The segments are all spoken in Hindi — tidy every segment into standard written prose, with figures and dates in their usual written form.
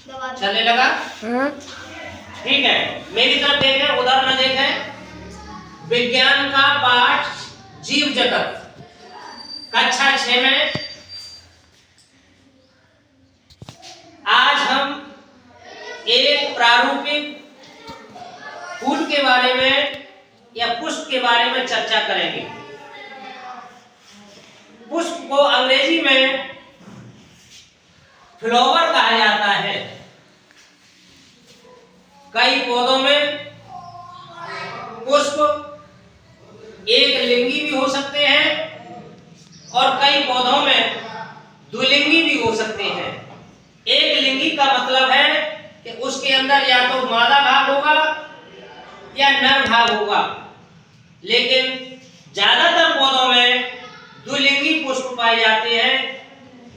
चलने लगा। ठीक है, मेरी तरफ देखें, उधर न देखें। विज्ञान का पाठ जीव जगत, कक्षा 6 में आज हम एक प्रारूपिक फूल के बारे में या पुष्प के बारे में चर्चा करेंगे। पुष्प को अंग्रेजी में फ्लावर कहा जाता है। कई पौधों में पुष्प एक लिंगी भी हो सकते हैं और कई पौधों में द्विलिंगी भी हो सकते हैं। एक लिंगी का मतलब है कि उसके अंदर या तो मादा भाग होगा या नर भाग होगा, लेकिन ज्यादातर पौधों में द्विलिंगी पुष्प पाए जाते हैं,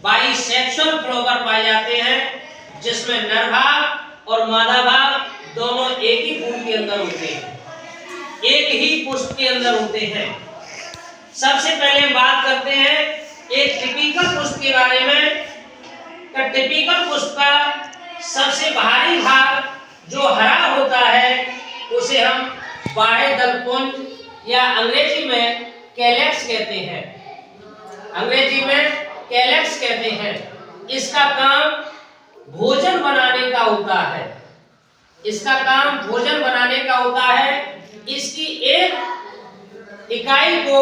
बाइसेक्सुअल फ्लावर पाए जाते हैं, जिसमें नर भाग और मादा भाग दोनों एक ही फूल के अंदर होते हैं, एक ही पुष्प के अंदर होते हैं। सबसे पहले हम बात करते हैं एक टिपिकल पुष्प के बारे में। तो टिपिकल पुष्प का सबसे बाहरी भाग जो हरा होता है उसे हम बाह्य दलपुंज या अंग्रेजी में कैलेक्स कहते हैं। अंग्रेजी में कैलेक्स कहते हैं। इसका काम भोजन बनाने का होता है। इसका काम भोजन बनाने का होता है। इसकी एक इकाई को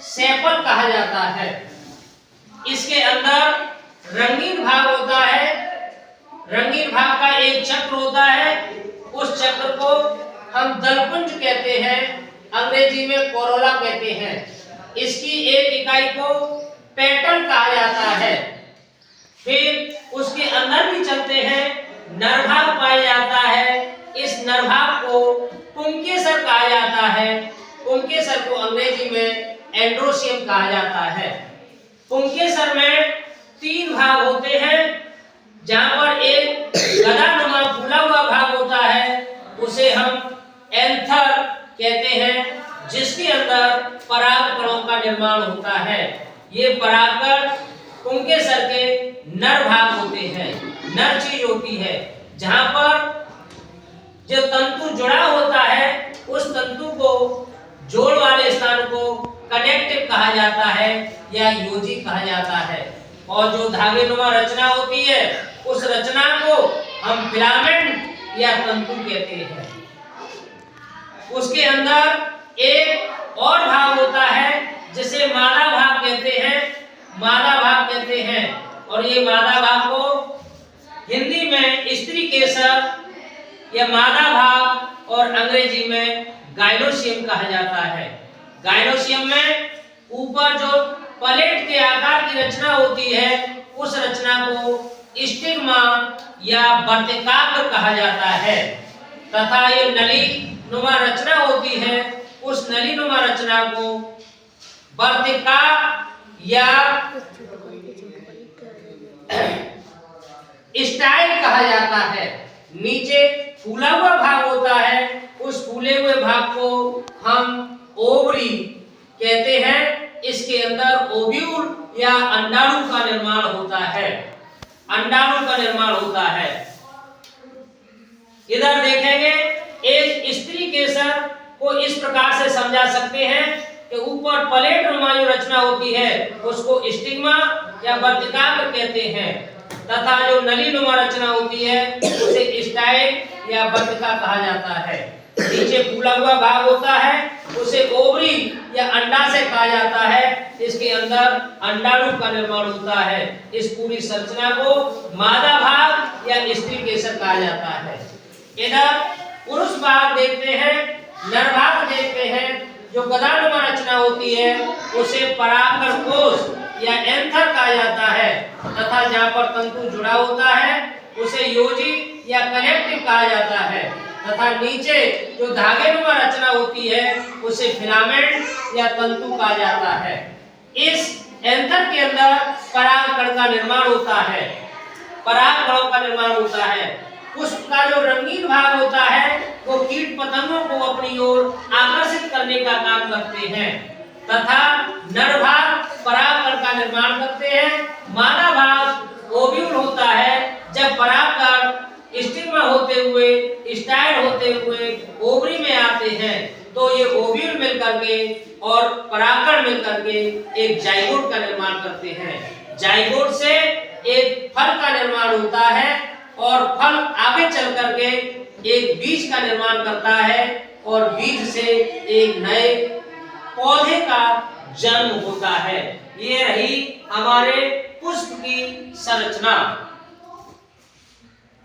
सेपल कहा जाता है। इसके अंदर रंगीन भाग होता है। रंगीन भाग का एक चक्र होता है। उस चक्र को हम दलपुंज कहते हैं, अंग्रेजी में कोरोला कहते हैं। इसकी एक इकाई को पेटल कहा जाता है। फिर उसके अंदर भी चलते हैं, नरभाग पाया जाता है। इस नरभाग को पुंकेसर कहा जाता है। पुंकेसर को अंग्रेजी में एंड्रोसियम कहा जाता है। पुंकेसर में 3 भाग होते हैं, जहां पर एक गदानुमा फूला हुआ भाग होता है, उसे हम एंथर कहते हैं, जिसके अंदर परागकणों का निर्माण होता है। ये परागकण पुंकेसर के नर भाग होते हैं, नर चीज होती है। जहां पर जो तंतु जुड़ा होता है, उस तंतु को जोड़ वाले स्थान को कनेक्टिव कहा जाता है या योजी कहा जाता है। और जो धागेनुमा रचना होती है, उस रचना को हम फिलामेंट या तंतु कहते हैं। उसके अंदर एक और भाग होता है जिसे मादा भाग कहते हैं। मादा भाग कहते हैं, और ये मादा भाग को हिंदी में स्त्री केसर या मादा भाग और अंग्रेजी में गाइनोसियम कहा जाता है। गाइनोसियम में ऊपर जो प्लेट के आकार की रचना होती है, उस रचना को स्टिग्मा या वर्तिकाग्र कहा जाता है। तथा ये नली नुमा रचना होती है, उस नली नुमा रचना को वर्तिका या स्टाइल कहा जाता है। नीचे फूला हुआ भाग होता है, उस फूले हुए भाग को हम ओवरी कहते हैं। इसके अंदर ओव्यूल या अंडाणु का निर्माण होता है। अंडाणु का निर्माण होता है। इधर देखेंगे, एक स्त्री केसर को इस प्रकार से समझा सकते हैं कि ऊपर प्लेट नुमा जो रचना होती है, उसको स्टिग्मा या वर्तिकाग्र कहते हैं, तथा जो नली नुमा रचना होती है, उसे स्टाइल या वर्तिका कहा जाता है। नीचे फूला हुआ भाग होता है, उसे ओवरी या अंडा से कहा जाता है। इसके अंदर अंडाणु का निर्माण होता है। इस पूरी संरचना को मादा भाग या स्त्री केसर कहा जाता है। इधर पुरुष भाग देखते हैं, नर भाग देखते हैं। जो गदानुमा रचना होती है, उसे परागकण कोश या एंथर कहा जाता है, तथा जहां पर तंतु जुड़ा होता है, उसे योजी या कनेक्टिव कहा जाता है। तथा नीचे जो धागेनुमा रचना होती है, उसे फिलामेंट या तंतु कहा जाता है। इस एंथर के अंदर परागकण का निर्माण होता है। परागकणों का निर्माण होता है। पुष्प का जो रंगीन भाग होता है, वो कीट पतंगों को अपनी ओर आकर्षित करने का काम करते हैं, तथा नर भाग परागकण का निर्माण करते हैं। मादा भाग ओव्यूल होता है। जब जब परागकण स्टिग्मा होते हुए, स्टाइल होते हुए ओवरी में आते हैं तो ये ओव्यूल मिलकर के और परागकण मिलकर के एक जाइगोट का निर्माण करते हैं। जाइगोट से एक फल का निर्माण होता है और फल आगे चल करके एक बीज का निर्माण करता है और बीज से एक नए पौधे का जन्म होता है। ये रही हमारे पुष्प की संरचना।